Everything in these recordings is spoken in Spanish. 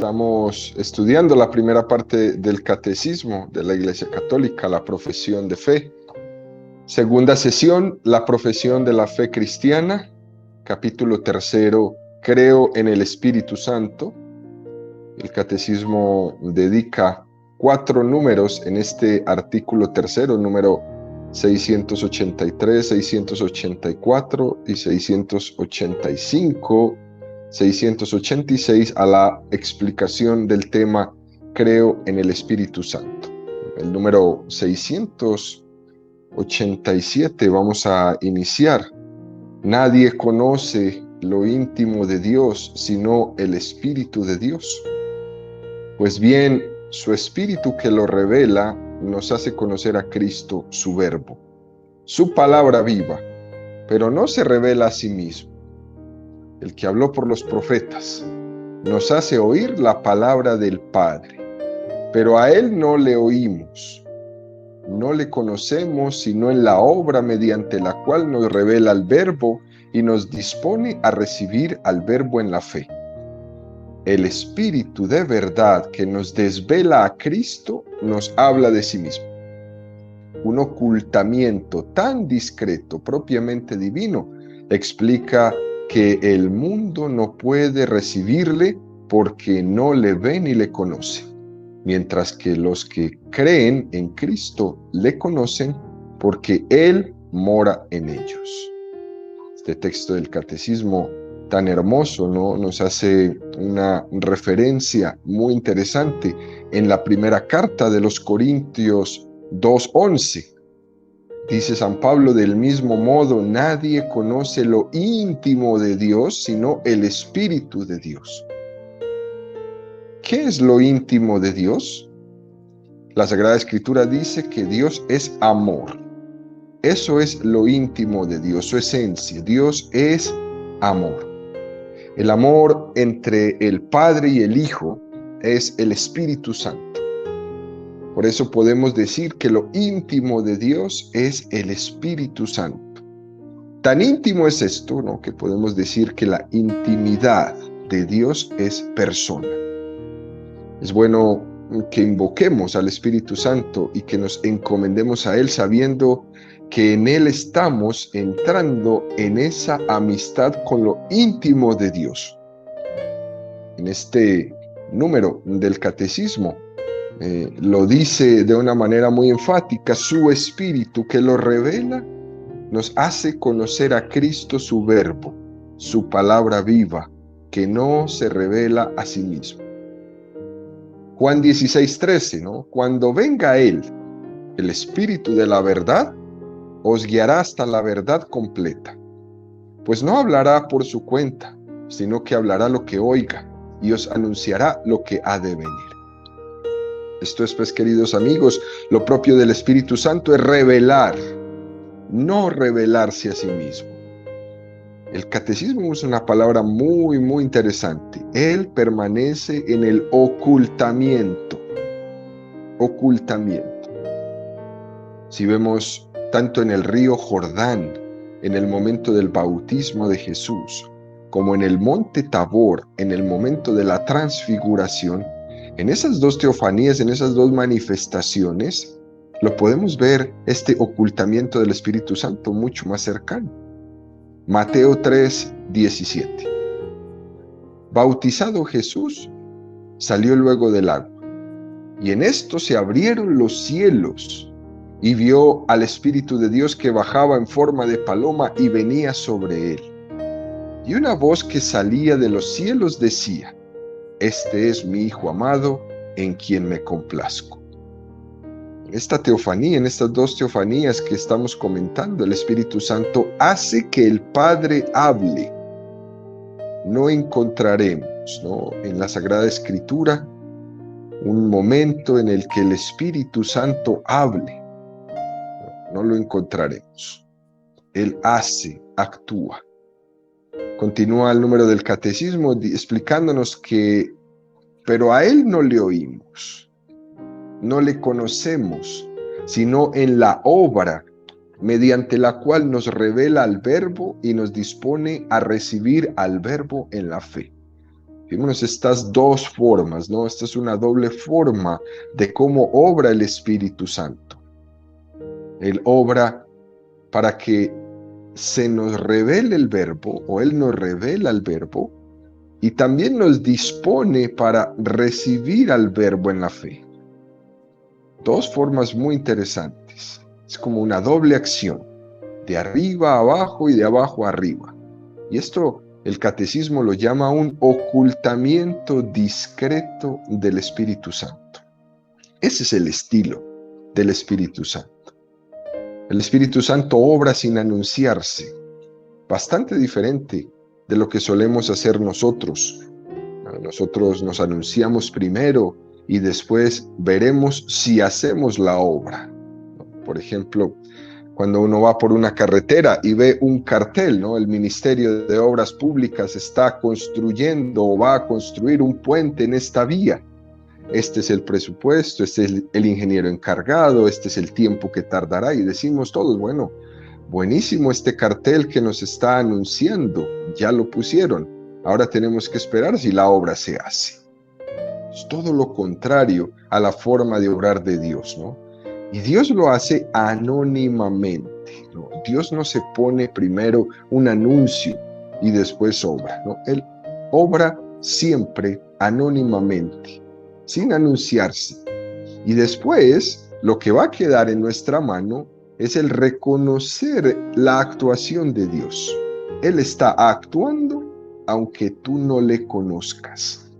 Estamos estudiando la primera parte del Catecismo de la Iglesia Católica, la profesión de fe. Segunda sesión, la profesión de la fe cristiana. Capítulo tercero, creo en el Espíritu Santo. El Catecismo dedica 4 números en este artículo tercero, número 683, 684 y 685, 686 a la explicación del tema creo en el Espíritu Santo. El número 687 vamos a iniciar. Nadie conoce lo íntimo de Dios sino el Espíritu de Dios. Pues bien, su Espíritu que lo revela nos hace conocer a Cristo, su Verbo, su palabra viva, pero no se revela a sí mismo. El que habló por los profetas nos hace oír la palabra del Padre, pero a Él no le oímos. No le conocemos sino en la obra mediante la cual nos revela el Verbo y nos dispone a recibir al Verbo en la fe. El Espíritu de verdad que nos desvela a Cristo nos habla de sí mismo. Un ocultamiento tan discreto, propiamente divino, explica que el mundo no puede recibirle porque no le ve ni le conoce, mientras que los que creen en Cristo le conocen porque Él mora en ellos. Este texto del Catecismo tan hermoso, ¿no? Nos hace una referencia muy interesante en la primera carta de los Corintios 2:11. Dice San Pablo: del mismo modo, nadie conoce lo íntimo de Dios sino el Espíritu de Dios. ¿Qué es lo íntimo de Dios? La Sagrada Escritura dice que Dios es amor. Eso es lo íntimo de Dios, su esencia. Dios es amor. El amor entre el Padre y el Hijo es el Espíritu Santo. Por eso podemos decir que lo íntimo de Dios es el Espíritu Santo. Tan íntimo es esto, ¿no?, que podemos decir que la intimidad de Dios es persona. Es bueno que invoquemos al Espíritu Santo y que nos encomendemos a Él sabiendo que en Él estamos entrando en esa amistad con lo íntimo de Dios. En este número del Catecismo lo dice de una manera muy enfática: su Espíritu que lo revela nos hace conocer a Cristo, su Verbo, su palabra viva, que no se revela a sí mismo. Juan 16:13, ¿no? Cuando venga Él, el Espíritu de la verdad, os guiará hasta la verdad completa, pues no hablará por su cuenta, sino que hablará lo que oiga y os anunciará lo que ha de venir. Esto es, pues, queridos amigos, lo propio del Espíritu Santo es revelar, no revelarse a sí mismo. El Catecismo usa una palabra muy, muy interesante. Él permanece en el ocultamiento. Ocultamiento. Si vemos tanto en el río Jordán, en el momento del bautismo de Jesús, como en el monte Tabor, en el momento de la transfiguración, en esas dos teofanías, en esas dos manifestaciones, lo podemos ver, este ocultamiento del Espíritu Santo mucho más cercano. Mateo 3:17. Bautizado Jesús, salió luego del agua, y en esto se abrieron los cielos, y vio al Espíritu de Dios que bajaba en forma de paloma y venía sobre él. Y una voz que salía de los cielos decía: este es mi Hijo amado, en quien me complazco. En esta teofanía, en estas dos teofanías que estamos comentando, el Espíritu Santo hace que el Padre hable. No encontraremos, ¿no?, en la Sagrada Escritura un momento en el que el Espíritu Santo hable. No lo encontraremos. Él hace, actúa. Continúa el número del Catecismo explicándonos que, pero a Él no le oímos, no le conocemos, sino en la obra mediante la cual nos revela al Verbo y nos dispone a recibir al Verbo en la fe. Vimos estas dos formas, ¿no? Esta es una doble forma de cómo obra el Espíritu Santo. Él obra para que se nos revele el verbo, o Él nos revela el verbo, y también nos dispone para recibir al verbo en la fe. Dos formas muy interesantes. Es como una doble acción, de arriba a abajo y de abajo a arriba. Y esto el catecismo lo llama un ocultamiento discreto del Espíritu Santo. Ese es el estilo del Espíritu Santo. El Espíritu Santo obra sin anunciarse, bastante diferente de lo que solemos hacer nosotros. Nosotros nos anunciamos primero y después veremos si hacemos la obra. Por ejemplo, cuando uno va por una carretera y ve un cartel, ¿no? El Ministerio de Obras Públicas está construyendo o va a construir un puente en esta vía. Este es el presupuesto, este es el ingeniero encargado, este es el tiempo que tardará. Y decimos todos, bueno, buenísimo este cartel que nos está anunciando, ya lo pusieron. Ahora tenemos que esperar si la obra se hace. Es todo lo contrario a la forma de obrar de Dios, ¿no? Y Dios lo hace anónimamente, ¿no? Dios no se pone primero un anuncio y después obra, ¿no? Él obra siempre anónimamente, sin anunciarse. Y después, lo que va a quedar en nuestra mano es el reconocer la actuación de Dios. Él está actuando aunque tú no le conozcas.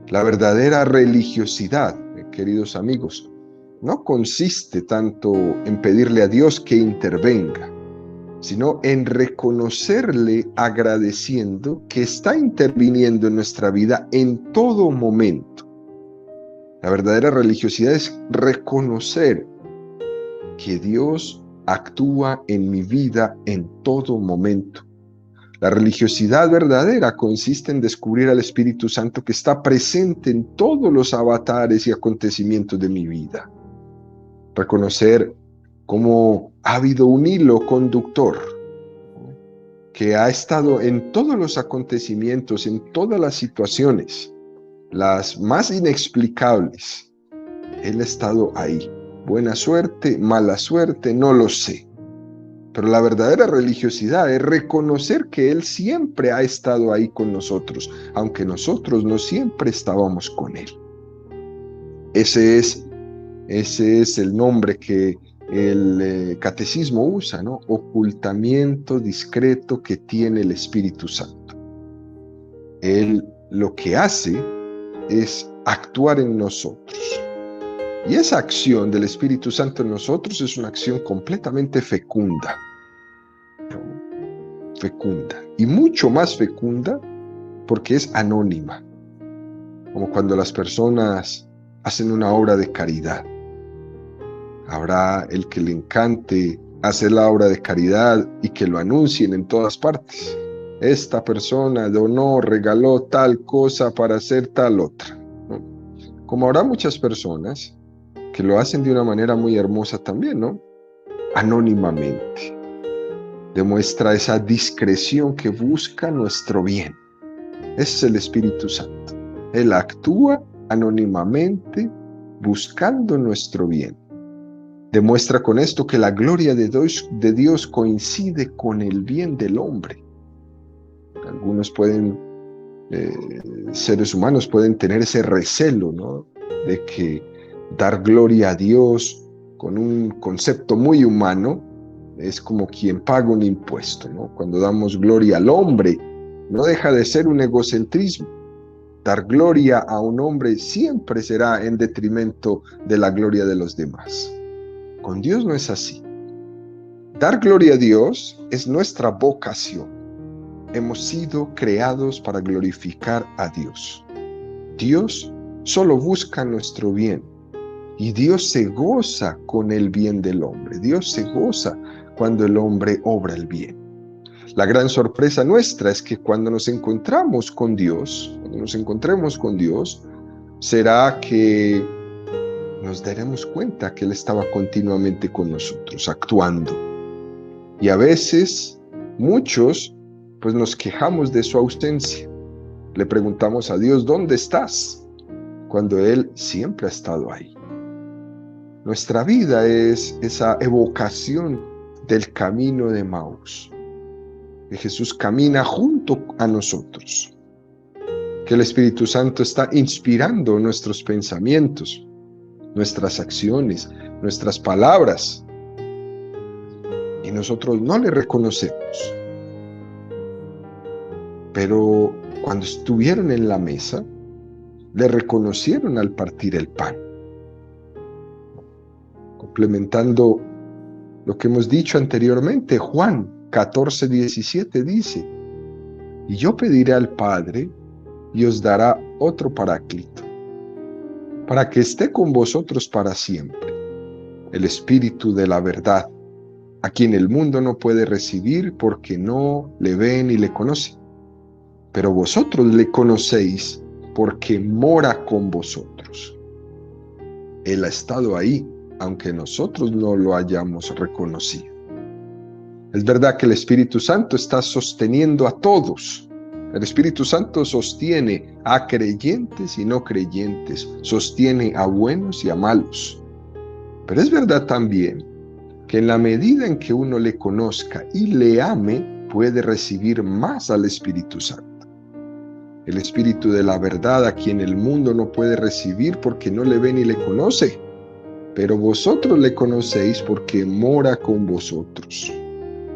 La verdadera religiosidad, queridos amigos, no consiste tanto en pedirle a Dios que intervenga, sino en reconocerle agradeciendo que está interviniendo en nuestra vida en todo momento. La verdadera religiosidad es reconocer que Dios actúa en mi vida en todo momento. La religiosidad verdadera consiste en descubrir al Espíritu Santo que está presente en todos los avatares y acontecimientos de mi vida. Reconocer cómo ha habido un hilo conductor que ha estado en todos los acontecimientos, en todas las situaciones, las más inexplicables. Él ha estado ahí. Buena suerte, mala suerte, no lo sé. Pero la verdadera religiosidad es reconocer que Él siempre ha estado ahí con nosotros, aunque nosotros no siempre estábamos con Él. Ese es el nombre que el catecismo usa, ¿no? Ocultamiento discreto que tiene el Espíritu Santo. Él lo que hace es actuar en nosotros. Y esa acción del Espíritu Santo en nosotros es una acción completamente fecunda. Fecunda. Y mucho más fecunda porque es anónima. Como cuando las personas hacen una obra de caridad. Habrá el que le encante hacer la obra de caridad y que lo anuncien en todas partes. Esta persona donó, regaló tal cosa para hacer tal otra, ¿no? Como habrá muchas personas que lo hacen de una manera muy hermosa también, ¿no? Anónimamente. Demuestra esa discreción que busca nuestro bien. Ese es el Espíritu Santo. Él actúa anónimamente buscando nuestro bien. Demuestra con esto que la gloria de Dios coincide con el bien del hombre. Algunos seres humanos pueden tener ese recelo, ¿no? De que dar gloria a Dios con un concepto muy humano es como quien paga un impuesto, ¿no? Cuando damos gloria al hombre, no deja de ser un egocentrismo. Dar gloria a un hombre siempre será en detrimento de la gloria de los demás. Con Dios no es así. Dar gloria a Dios es nuestra vocación. Hemos sido creados para glorificar a Dios. Dios solo busca nuestro bien. Y Dios se goza con el bien del hombre. Dios se goza cuando el hombre obra el bien. La gran sorpresa nuestra es que cuando nos encontremos con Dios, será que nos daremos cuenta que Él estaba continuamente con nosotros, actuando. Y a veces, muchos, pues nos quejamos de su ausencia. Le preguntamos a Dios, ¿dónde estás? Cuando Él siempre ha estado ahí. Nuestra vida es esa evocación del camino de Emaús, que Jesús camina junto a nosotros, que el Espíritu Santo está inspirando nuestros pensamientos, nuestras acciones, nuestras palabras, y nosotros no le reconocemos. Pero cuando estuvieron en la mesa, le reconocieron al partir el pan. Complementando lo que hemos dicho anteriormente, Juan 14:17 dice: y yo pediré al Padre y os dará otro Paráclito, para que esté con vosotros para siempre, el Espíritu de la verdad, a quien el mundo no puede recibir porque no le ve ni le conoce. Pero vosotros le conocéis porque mora con vosotros. Él ha estado ahí, aunque nosotros no lo hayamos reconocido. Es verdad que el Espíritu Santo está sosteniendo a todos. El Espíritu Santo sostiene a creyentes y no creyentes, sostiene a buenos y a malos. Pero es verdad también que en la medida en que uno le conozca y le ame, puede recibir más al Espíritu Santo. El Espíritu de la verdad, a quien el mundo no puede recibir porque no le ve ni le conoce. Pero vosotros le conocéis porque mora con vosotros.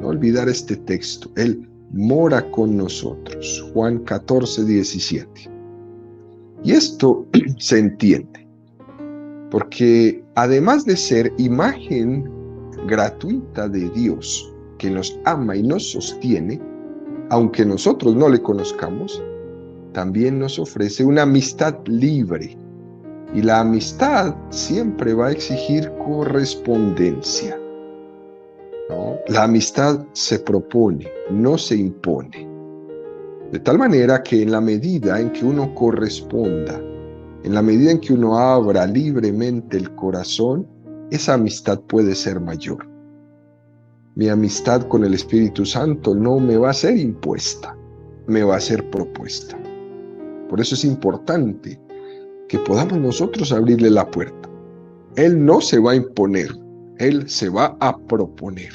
No olvidar este texto. Él mora con nosotros. Juan 14:17. Y esto se entiende, porque además de ser imagen gratuita de Dios, que nos ama y nos sostiene, aunque nosotros no le conozcamos, también nos ofrece una amistad libre. Y la amistad siempre va a exigir correspondencia, ¿no? La amistad se propone, no se impone. De tal manera que en la medida en que uno corresponda, en la medida en que uno abra libremente el corazón, esa amistad puede ser mayor. Mi amistad con el Espíritu Santo no me va a ser impuesta, me va a ser propuesta. Por eso es importante que podamos nosotros abrirle la puerta. Él no se va a imponer, Él se va a proponer.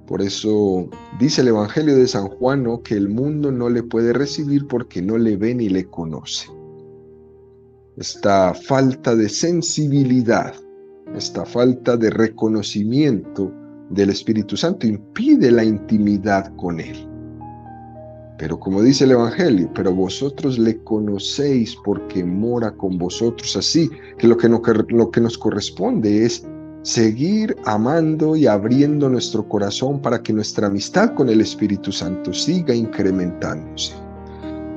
Por eso dice el Evangelio de San Juan, ¿no?, que el mundo no le puede recibir porque no le ve ni le conoce. Esta falta de sensibilidad, esta falta de reconocimiento del Espíritu Santo impide la intimidad con Él. Pero como dice el Evangelio, pero vosotros le conocéis porque mora con vosotros. Así que lo que nos corresponde es seguir amando y abriendo nuestro corazón para que nuestra amistad con el Espíritu Santo siga incrementándose.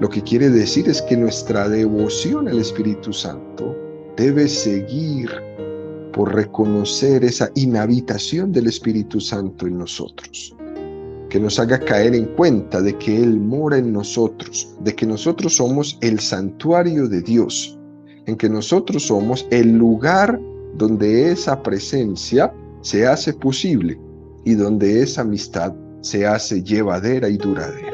Lo que quiere decir es que nuestra devoción al Espíritu Santo debe seguir por reconocer esa inhabitación del Espíritu Santo en nosotros, que nos haga caer en cuenta de que Él mora en nosotros, de que nosotros somos el santuario de Dios, en que nosotros somos el lugar donde esa presencia se hace posible y donde esa amistad se hace llevadera y duradera.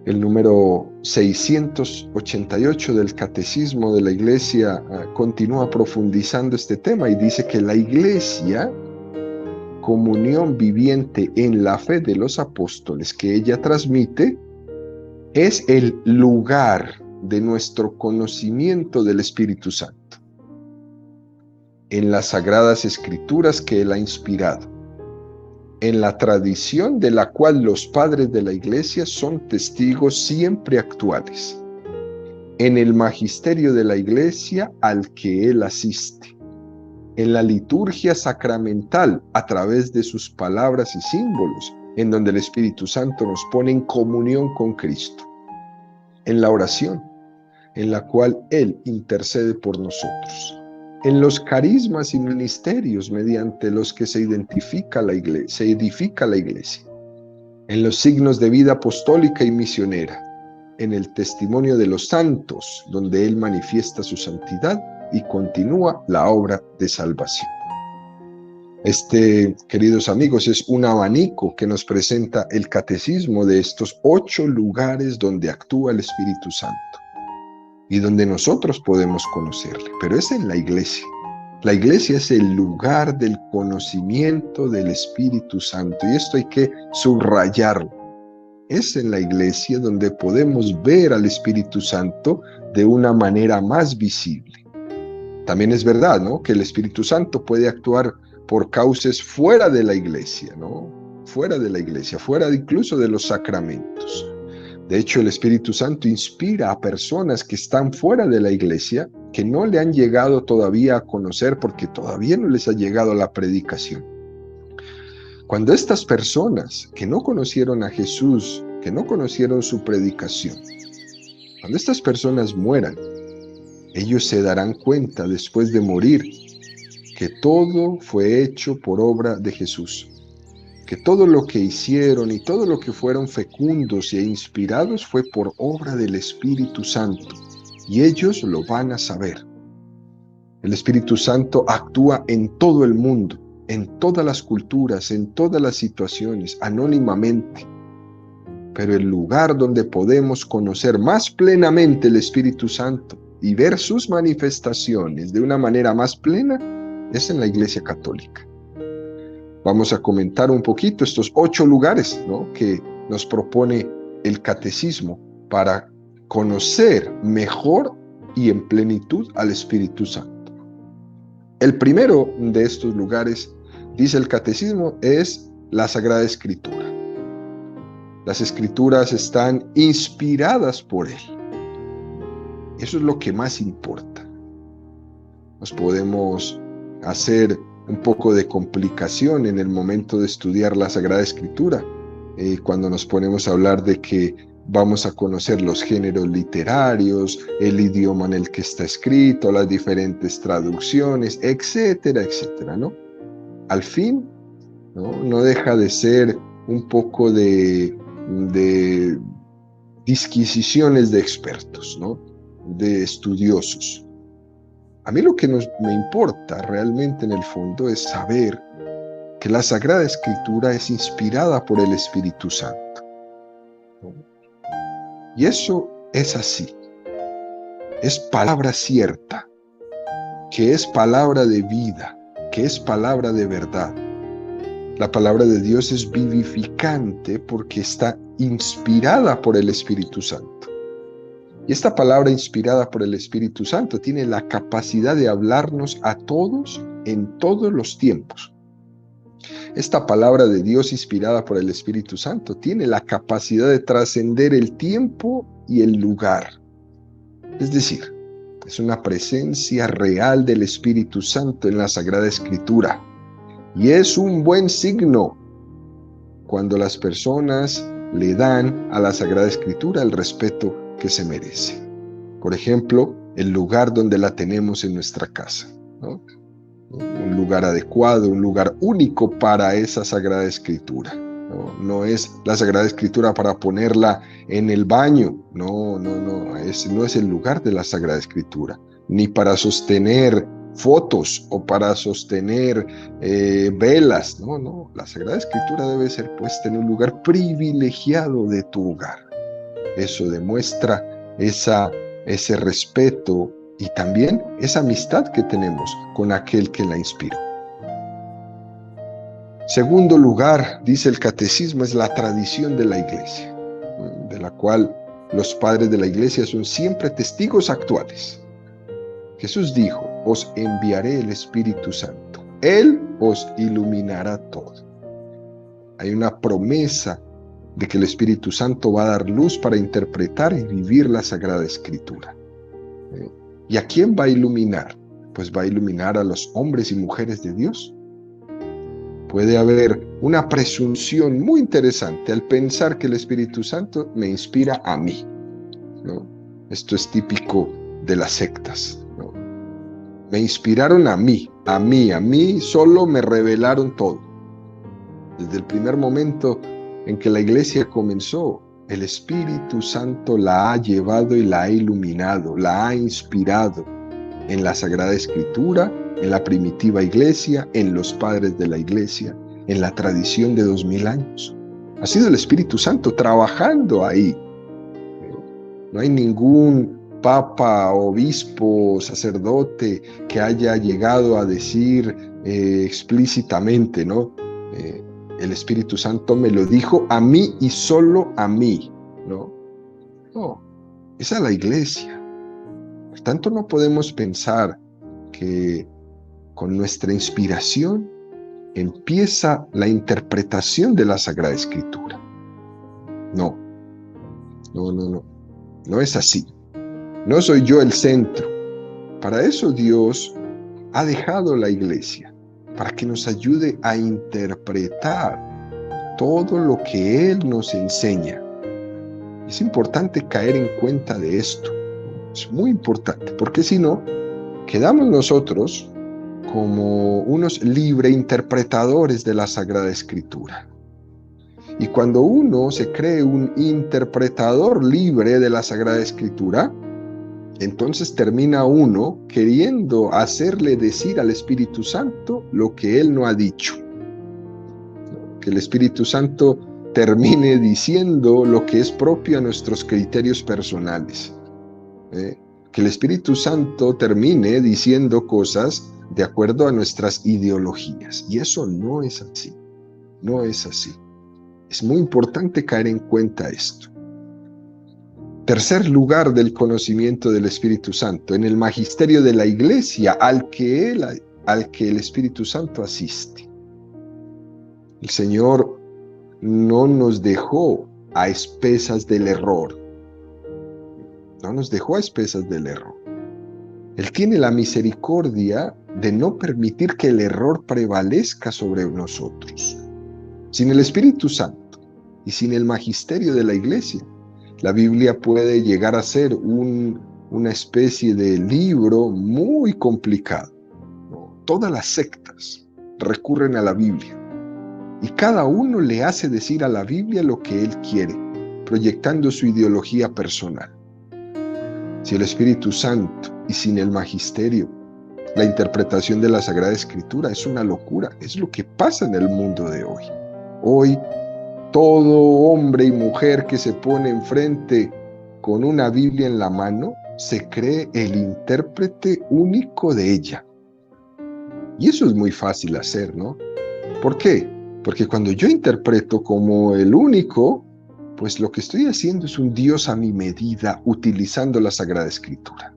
El número 688 del Catecismo de la Iglesia continúa profundizando este tema y dice que la Iglesia, comunión viviente en la fe de los apóstoles que ella transmite, es el lugar de nuestro conocimiento del Espíritu Santo en las Sagradas Escrituras que Él ha inspirado, en la tradición de la cual los padres de la Iglesia son testigos siempre actuales, en el magisterio de la Iglesia al que Él asiste, en la liturgia sacramental a través de sus palabras y símbolos, en donde el Espíritu Santo nos pone en comunión con Cristo, en la oración, en la cual Él intercede por nosotros, en los carismas y ministerios mediante los que se edifica la Iglesia, en los signos de vida apostólica y misionera, en el testimonio de los santos, donde Él manifiesta su santidad y continúa la obra de salvación. Queridos amigos, es un abanico que nos presenta el catecismo de estos 8 lugares donde actúa el Espíritu Santo y donde nosotros podemos conocerle, pero es en la iglesia. La iglesia es el lugar del conocimiento del Espíritu Santo y esto hay que subrayarlo. Es en la iglesia donde podemos ver al Espíritu Santo de una manera más visible. También es verdad, ¿no?, que el Espíritu Santo puede actuar por causas fuera de la iglesia, ¿no? Fuera de la iglesia, fuera incluso de los sacramentos. De hecho, el Espíritu Santo inspira a personas que están fuera de la iglesia, que no le han llegado todavía a conocer porque todavía no les ha llegado la predicación. Cuando estas personas que no conocieron a Jesús, que no conocieron su predicación, cuando estas personas mueran, ellos se darán cuenta después de morir que todo fue hecho por obra de Jesús, que todo lo que hicieron y todo lo que fueron fecundos e inspirados fue por obra del Espíritu Santo, y ellos lo van a saber. El Espíritu Santo actúa en todo el mundo, en todas las culturas, en todas las situaciones, anónimamente. Pero el lugar donde podemos conocer más plenamente el Espíritu Santo y ver sus manifestaciones de una manera más plena es en la Iglesia Católica. Vamos a comentar un poquito estos 8 lugares, ¿no?, que nos propone el catecismo para conocer mejor y en plenitud al Espíritu Santo. El primero de estos lugares, dice el catecismo, es la Sagrada Escritura. Las Escrituras están inspiradas por Él. Eso es lo que más importa. Nos podemos hacer un poco de complicación en el momento de estudiar la Sagrada Escritura, cuando nos ponemos a hablar de que vamos a conocer los géneros literarios, el idioma en el que está escrito, las diferentes traducciones, etcétera, etcétera, ¿no? Al fin, no deja de ser un poco de disquisiciones de expertos, ¿no?, de estudiosos. A mí lo que me importa realmente en el fondo es saber que la Sagrada Escritura es inspirada por el Espíritu Santo, ¿no? Y eso es así. Es palabra cierta, que es palabra de vida, que es palabra de verdad. La palabra de Dios es vivificante porque está inspirada por el Espíritu Santo. Y esta palabra inspirada por el Espíritu Santo tiene la capacidad de hablarnos a todos en todos los tiempos. Esta palabra de Dios inspirada por el Espíritu Santo tiene la capacidad de trascender el tiempo y el lugar. Es decir, es una presencia real del Espíritu Santo en la Sagrada Escritura. Y es un buen signo cuando las personas le dan a la Sagrada Escritura el respeto que se merece. Por ejemplo, el lugar donde la tenemos en nuestra casa, ¿no? Un lugar adecuado, un lugar único para esa Sagrada Escritura. No es la Sagrada Escritura para ponerla en el baño, no es el lugar de la Sagrada Escritura, ni para sostener fotos o para sostener velas, no, la Sagrada Escritura debe ser puesta en un lugar privilegiado de tu hogar. Eso demuestra ese respeto y también esa amistad que tenemos con aquel que la inspiró. Segundo lugar, dice el catecismo, es la tradición de la iglesia, de la cual los padres de la iglesia son siempre testigos actuales. Jesús dijo: os enviaré el Espíritu Santo. Él os iluminará todo. Hay una promesa de que el Espíritu Santo va a dar luz para interpretar y vivir la Sagrada Escritura. ¿Y a quién va a iluminar? Pues va a iluminar a los hombres y mujeres de Dios. Puede haber una presunción muy interesante al pensar que el Espíritu Santo me inspira a mí, ¿no? Esto es típico de las sectas, ¿no? Me inspiraron a mí solo me revelaron todo. Desde el primer momento en que la iglesia comenzó, el Espíritu Santo la ha llevado y la ha iluminado, la ha inspirado. en la Sagrada Escritura, en la primitiva iglesia, en los padres de la iglesia, en la tradición de 2000 años. Ha sido el Espíritu Santo trabajando ahí. No hay ningún papa, obispo, sacerdote que haya llegado a decir explícitamente, ¿no? El Espíritu Santo me lo dijo a mí y solo a mí, ¿no? No, es a la iglesia. Por tanto, no podemos pensar que con nuestra inspiración empieza la interpretación de la Sagrada Escritura. No, no, no, no. No es así. No soy yo el centro. Para eso Dios ha dejado la iglesia, para que nos ayude a interpretar todo lo que Él nos enseña. Es importante caer en cuenta de esto. Es muy importante, porque si no, quedamos nosotros como unos libre interpretadores de la Sagrada Escritura. Y cuando uno se cree un interpretador libre de la Sagrada Escritura, entonces termina uno queriendo hacerle decir al Espíritu Santo lo que Él no ha dicho. Que el Espíritu Santo termine diciendo lo que es propio a nuestros criterios personales. Que el Espíritu Santo termine diciendo cosas de acuerdo a nuestras ideologías. Y eso no es así. No es así. Es muy importante caer en cuenta esto. Tercer lugar del conocimiento del Espíritu Santo, en el magisterio de la iglesia al que el Espíritu Santo asiste. El Señor no nos dejó a expensas del error. No nos dejó a expensas del error. Él tiene la misericordia de no permitir que el error prevalezca sobre nosotros. Sin el Espíritu Santo y sin el magisterio de la iglesia, la Biblia puede llegar a ser una especie de libro muy complicado. Todas las sectas recurren a la Biblia y cada uno le hace decir a la Biblia lo que él quiere, proyectando su ideología personal. Si el Espíritu Santo y sin el magisterio, la interpretación de la Sagrada Escritura es una locura. Es lo que pasa en el mundo de hoy. Hoy, todo hombre y mujer que se pone enfrente con una Biblia en la mano se cree el intérprete único de ella. Y eso es muy fácil hacer, ¿no? ¿Por qué? Porque cuando yo interpreto como el único, pues lo que estoy haciendo es un Dios a mi medida, utilizando la Sagrada Escritura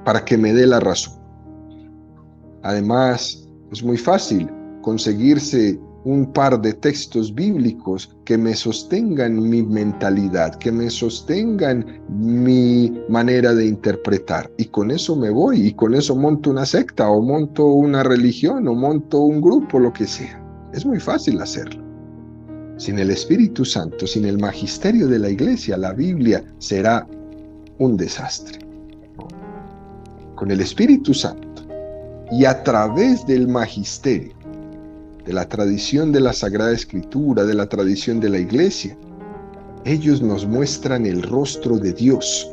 para que me dé la razón. Además, es muy fácil conseguirse un par de textos bíblicos que me sostengan mi mentalidad, que me sostengan mi manera de interpretar. Y con eso me voy, y con eso monto una secta, o monto una religión, o monto un grupo, lo que sea. Es muy fácil hacerlo. Sin el Espíritu Santo, sin el magisterio de la iglesia, la Biblia será un desastre. Con el Espíritu Santo y a través del magisterio, de la tradición de la Sagrada Escritura, de la tradición de la iglesia, ellos nos muestran el rostro de Dios.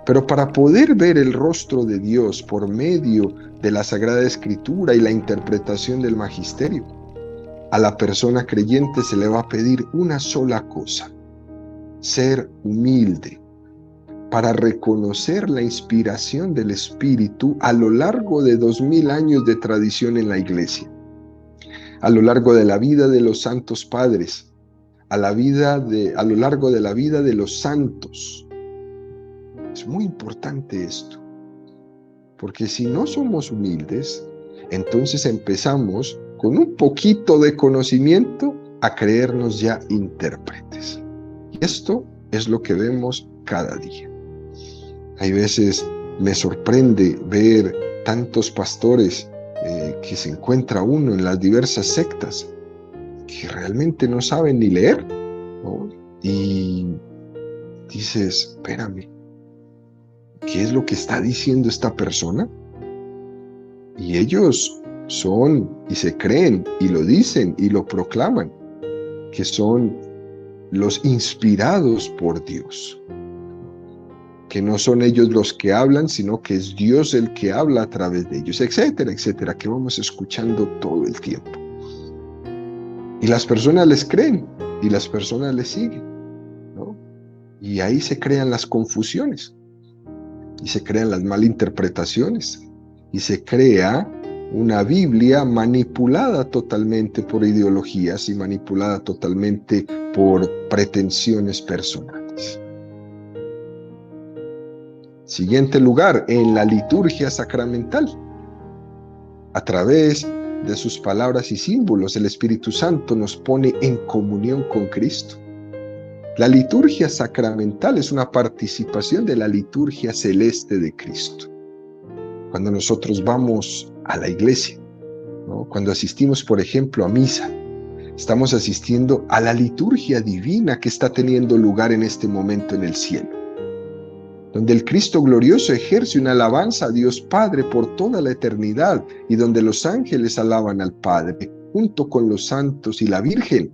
Pero para poder ver el rostro de Dios por medio de la Sagrada Escritura y la interpretación del magisterio, a la persona creyente se le va a pedir una sola cosa: ser humilde, para reconocer la inspiración del Espíritu a lo largo de 2000 años de tradición en la iglesia, a lo largo de la vida de los santos padres, a lo largo de la vida de los santos. Es muy importante esto, porque si no somos humildes, entonces empezamos con un poquito de conocimiento a creernos ya intérpretes. Y esto es lo que vemos cada día. Hay veces me sorprende ver tantos pastores que se encuentra uno en las diversas sectas que realmente no saben ni leer, ¿no? Y dices, espérame, ¿qué es lo que está diciendo esta persona? Y ellos son y se creen y lo dicen y lo proclaman, que son los inspirados por Dios. que no son ellos los que hablan, sino que es Dios el que habla a través de ellos, etcétera, etcétera, que vamos escuchando todo el tiempo. Y las personas les creen y las personas les siguen, ¿no? Y ahí se crean las confusiones y se crean las malinterpretaciones y se crea una Biblia manipulada totalmente por ideologías y manipulada totalmente por pretensiones personales. Siguiente lugar, en la liturgia sacramental. A través de sus palabras y símbolos, el Espíritu Santo nos pone en comunión con Cristo. La liturgia sacramental es una participación de la liturgia celeste de Cristo. Cuando nosotros vamos a la iglesia, ¿no? Cuando asistimos, por ejemplo, a misa, estamos asistiendo a la liturgia divina que está teniendo lugar en este momento en el cielo, donde el Cristo glorioso ejerce una alabanza a Dios Padre por toda la eternidad y donde los ángeles alaban al Padre junto con los santos y la Virgen.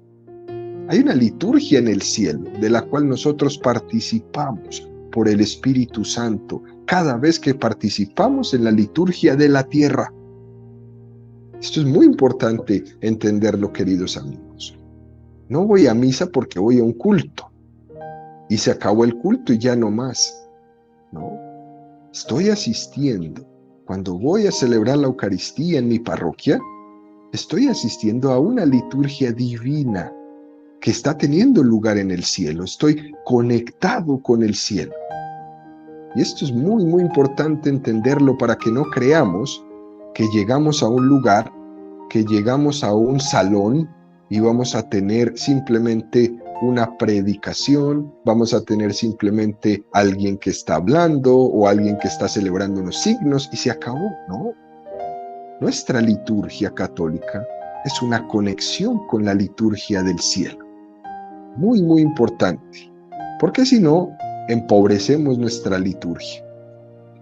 Hay una liturgia en el cielo de la cual nosotros participamos por el Espíritu Santo cada vez que participamos en la liturgia de la tierra. Esto es muy importante entenderlo, queridos amigos. No voy a misa porque voy a un culto y se acabó el culto y ya no más. No, estoy asistiendo. Cuando voy a celebrar la Eucaristía en mi parroquia, estoy asistiendo a una liturgia divina que está teniendo lugar en el cielo. Estoy conectado con el cielo. Y esto es muy, muy importante entenderlo para que no creamos que llegamos a un lugar, que llegamos a un salón y vamos a tener simplemente una predicación, vamos a tener simplemente alguien que está hablando o alguien que está celebrando unos signos y se acabó, ¿no? Nuestra liturgia católica es una conexión con la liturgia del cielo. Muy, muy importante, porque si no, empobrecemos nuestra liturgia.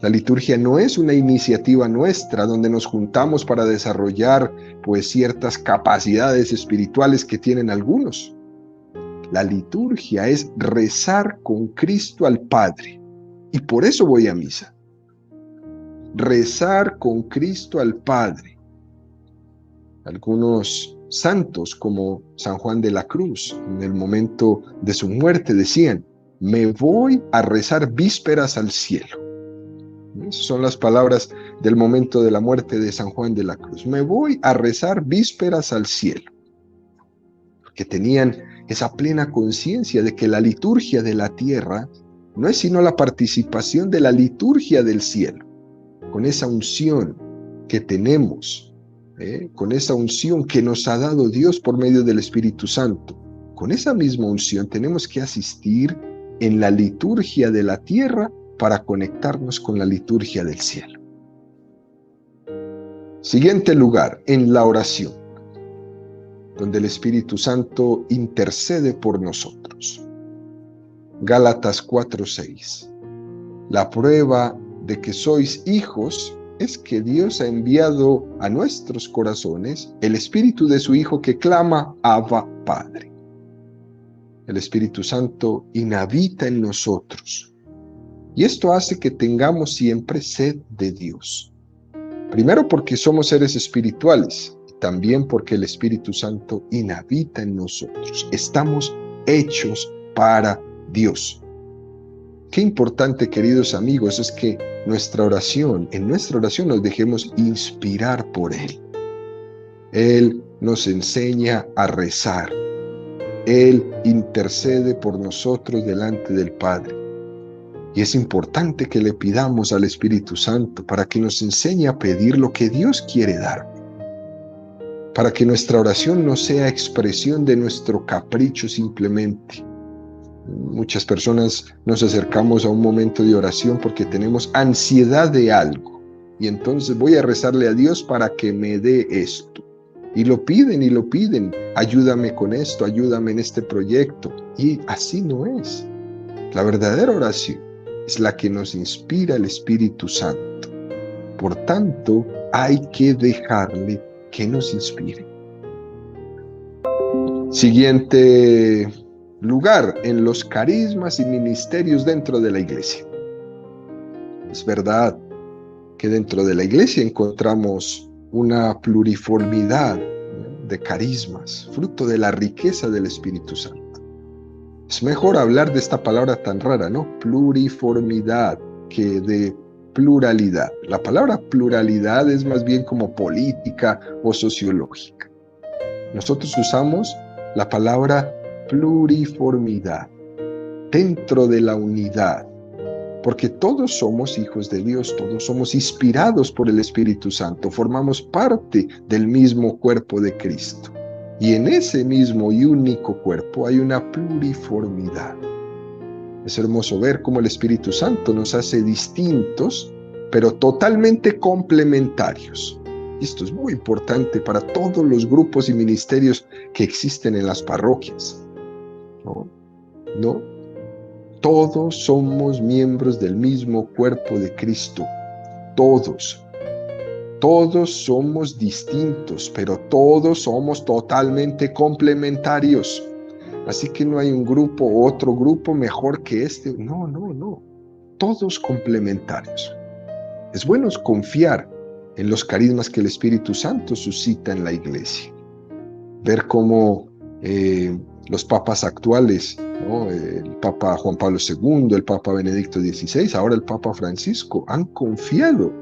La liturgia no es una iniciativa nuestra donde nos juntamos para desarrollar pues ciertas capacidades espirituales que tienen algunos. La liturgia es rezar con Cristo al Padre y por eso voy a misa. Rezar con Cristo al Padre. Algunos santos como San Juan de la Cruz, en el momento de su muerte decían: me voy a rezar vísperas al cielo. Esas son las palabras del momento de la muerte de San Juan de la Cruz. Me voy a rezar vísperas al cielo. Porque tenían esa plena conciencia de que la liturgia de la tierra no es sino la participación de la liturgia del cielo. Con esa unción que tenemos, con esa unción que nos ha dado Dios por medio del Espíritu Santo, con esa misma unción tenemos que asistir en la liturgia de la tierra para conectarnos con la liturgia del cielo. Siguiente lugar, en la oración, donde el Espíritu Santo intercede por nosotros. Gálatas 4:6. La prueba de que sois hijos es que Dios ha enviado a nuestros corazones el Espíritu de su Hijo que clama: Abba, Padre. El Espíritu Santo inhabita en nosotros. Y esto hace que tengamos siempre sed de Dios. Primero porque somos seres espirituales y también porque el Espíritu Santo inhabita en nosotros. Estamos hechos para Dios. Qué importante, queridos amigos, es que en nuestra oración nos dejemos inspirar por Él. Él nos enseña a rezar. Él intercede por nosotros delante del Padre. Y es importante que le pidamos al Espíritu Santo para que nos enseñe a pedir lo que Dios quiere dar. Para que nuestra oración no sea expresión de nuestro capricho simplemente. Muchas personas nos acercamos a un momento de oración porque tenemos ansiedad de algo. Y entonces voy a rezarle a Dios para que me dé esto. Y lo piden. Ayúdame con esto, ayúdame en este proyecto. Y así no es. La verdadera oración es la que nos inspira el Espíritu Santo. Por tanto, hay que dejarle que nos inspire. Siguiente lugar, en los carismas y ministerios dentro de la iglesia. Es verdad que dentro de la iglesia encontramos una pluriformidad, ¿no?, de carismas, fruto de la riqueza del Espíritu Santo. Es mejor hablar de esta palabra tan rara, ¿no? Pluriformidad, que de pluralidad. La palabra pluralidad es más bien como política o sociológica. Nosotros usamos la palabra pluriformidad, dentro de la unidad, porque todos somos hijos de Dios, todos somos inspirados por el Espíritu Santo, formamos parte del mismo cuerpo de Cristo. Y en ese mismo y único cuerpo hay una pluriformidad. Es hermoso ver cómo el Espíritu Santo nos hace distintos, pero totalmente complementarios. Esto es muy importante para todos los grupos y ministerios que existen en las parroquias. ¿No? Todos somos miembros del mismo cuerpo de Cristo. Todos. Todos somos distintos, pero todos somos totalmente complementarios. Así que no hay un grupo o otro grupo mejor que este. No. Todos complementarios. Es bueno confiar en los carismas que el Espíritu Santo suscita en la iglesia. Ver cómo los papas actuales, ¿no?, el Papa Juan Pablo II, el Papa Benedicto XVI, ahora el Papa Francisco, han confiado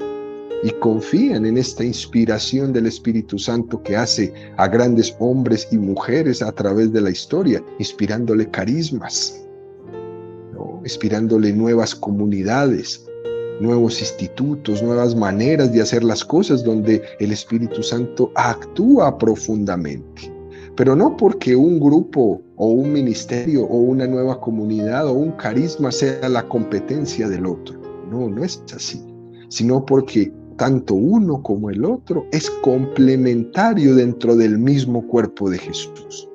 y confían en esta inspiración del Espíritu Santo que hace a grandes hombres y mujeres a través de la historia, inspirándole carismas, ¿no?, inspirándole nuevas comunidades, nuevos institutos, nuevas maneras de hacer las cosas donde el Espíritu Santo actúa profundamente. Pero no porque un grupo o un ministerio o una nueva comunidad o un carisma sea la competencia del otro. No es así. Sino porque tanto uno como el otro es complementario dentro del mismo cuerpo de Jesús.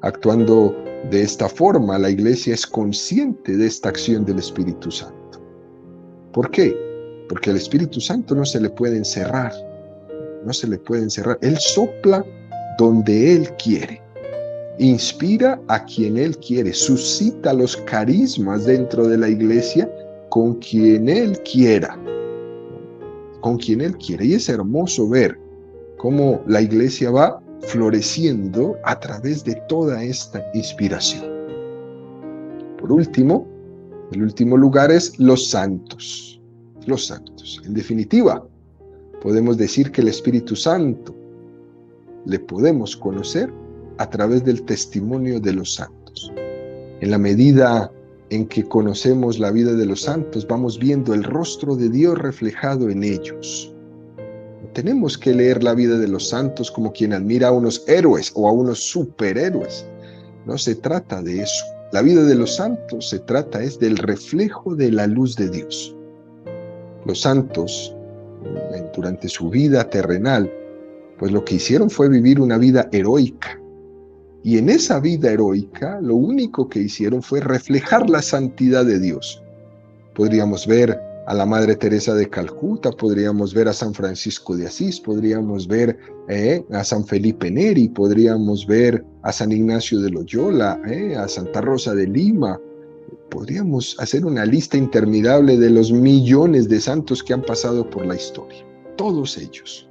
Actuando de esta forma, la iglesia es consciente de esta acción del Espíritu Santo. ¿Por qué? Porque al Espíritu Santo no se le puede encerrar. No se le puede encerrar. Él sopla donde Él quiere. Inspira a quien Él quiere. Suscita los carismas dentro de la iglesia con quien Él quiera. Con quien Él quiere. Y es hermoso ver cómo la iglesia va floreciendo a través de toda esta inspiración. Por último, el último lugar es los santos. Los santos. En definitiva, podemos decir que el Espíritu Santo le podemos conocer a través del testimonio de los santos. En la medida en que conocemos la vida de los santos, vamos viendo el rostro de Dios reflejado en ellos. No tenemos que leer la vida de los santos como quien admira a unos héroes o a unos superhéroes. No se trata de eso. La vida de los santos se trata es del reflejo de la luz de Dios. Los santos, durante su vida terrenal, pues lo que hicieron fue vivir una vida heroica. Y en esa vida heroica, lo único que hicieron fue reflejar la santidad de Dios. Podríamos ver a la Madre Teresa de Calcuta, podríamos ver a San Francisco de Asís, podríamos ver a San Felipe Neri, podríamos ver a San Ignacio de Loyola, a Santa Rosa de Lima. Podríamos hacer una lista interminable de los millones de santos que han pasado por la historia. Todos ellos,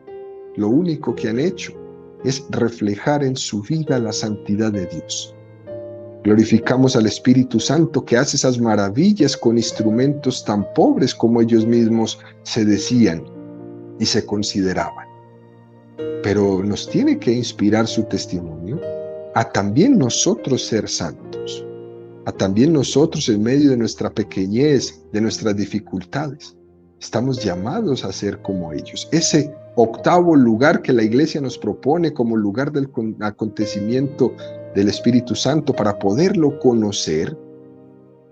lo único que han hecho es reflejar en su vida la santidad de Dios. Glorificamos al Espíritu Santo que hace esas maravillas con instrumentos tan pobres como ellos mismos se decían y se consideraban. Pero nos tiene que inspirar su testimonio a también nosotros ser santos, a también nosotros en medio de nuestra pequeñez, de nuestras dificultades. Estamos llamados a ser como ellos. Ese octavo lugar que la iglesia nos propone como lugar del acontecimiento del Espíritu Santo para poderlo conocer,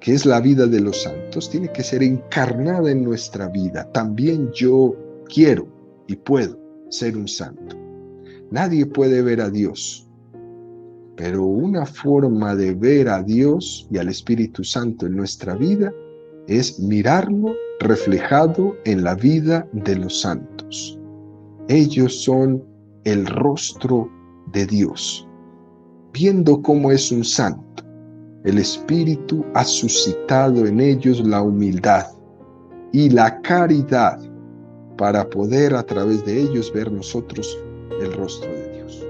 que es la vida de los santos, tiene que ser encarnada en nuestra vida. También yo quiero y puedo ser un santo. Nadie puede ver a Dios, pero una forma de ver a Dios y al Espíritu Santo en nuestra vida es mirarlo reflejado en la vida de los santos. Ellos son el rostro de Dios. Viendo cómo es un santo, el Espíritu ha suscitado en ellos la humildad, y la caridad para poder a través de ellos ver nosotros el rostro de Dios.